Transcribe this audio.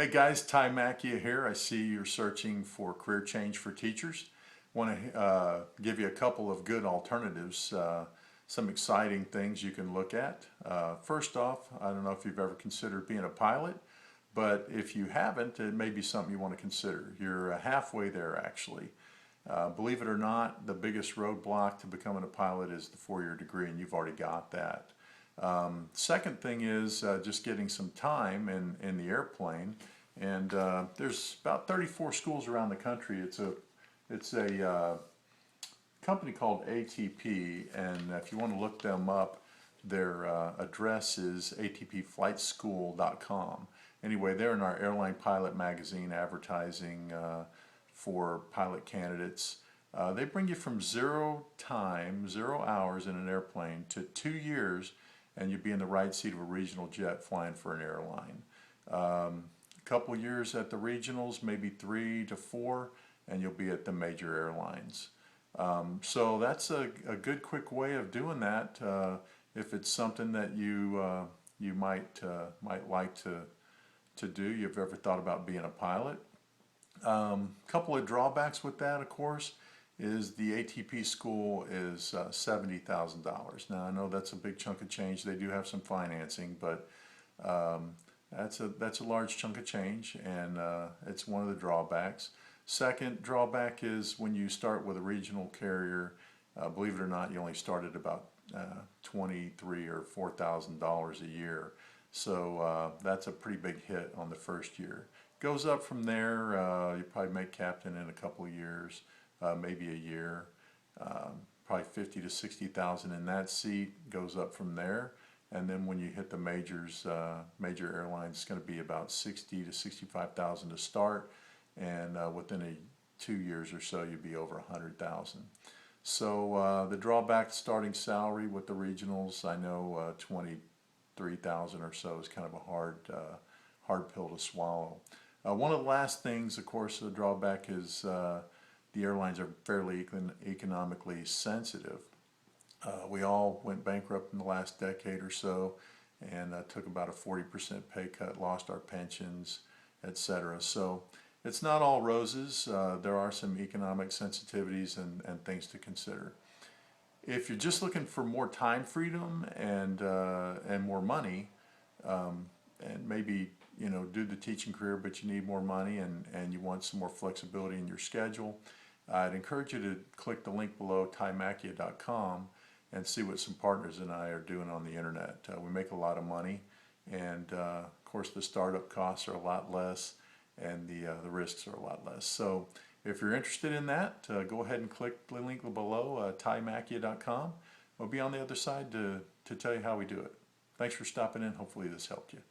Hey guys, Ty Macchia here. I see you're searching for career change for teachers. Want to give you a couple of good alternatives, some exciting things you can look at. First off, I don't know if you've ever considered being a pilot, but if you haven't, it may be something you want to consider. You're halfway there actually. Believe it or not, the biggest roadblock to becoming a pilot is the four-year degree, and you've already got that. Second thing is just getting some time in the airplane, and there's about 34 schools around the country. It's a company called ATP, and if you want to look them up, their address is atpflightschool.com. Anyway, they're in our Airline Pilot magazine advertising for pilot candidates. They bring you from 0 hours in an airplane to 2 years, and you'd be in the right seat of a regional jet flying for an airline. A couple years at the regionals, maybe 3 to 4, and you'll be at the major airlines. So that's a good quick way of doing that if it's something that you might like to do. You've ever thought about being a pilot? Couple of drawbacks with that, of course, is the ATP school is $70,000. Now I know that's a big chunk of change. They do have some financing, but that's a large chunk of change, and it's one of the drawbacks. Second drawback is when you start with a regional carrier, believe it or not, you only start at about $23,000 or $4,000 a year. So that's a pretty big hit on the first year. Goes up from there. You probably make captain in a couple of years, maybe a year. Probably 50 to 60,000 in that seat. Goes up from there, and then when you hit the majors, major airlines, it's going to be about 60 to 65,000 to start, and within 2 years or so, you'd be over 100,000. So the drawback, starting salary with the regionals, I know 23,000 or so is kind of a hard pill to swallow. One of the last things, of course, the drawback is the airlines are fairly economically sensitive. We all went bankrupt in the last decade or so, and took about a 40% pay cut, lost our pensions, etc. So it's not all roses. There are some economic sensitivities and things to consider. If you're just looking for more time freedom and more money, and maybe do the teaching career, but you need more money and you want some more flexibility in your schedule, I'd encourage you to click the link below, tymacchia.com, and see what some partners and I are doing on the internet. We make a lot of money, and of course the startup costs are a lot less, and the risks are a lot less. So if you're interested in that, go ahead and click the link below, tymacchia.com. We'll be on the other side to tell you how we do it. Thanks for stopping in. Hopefully this helped you.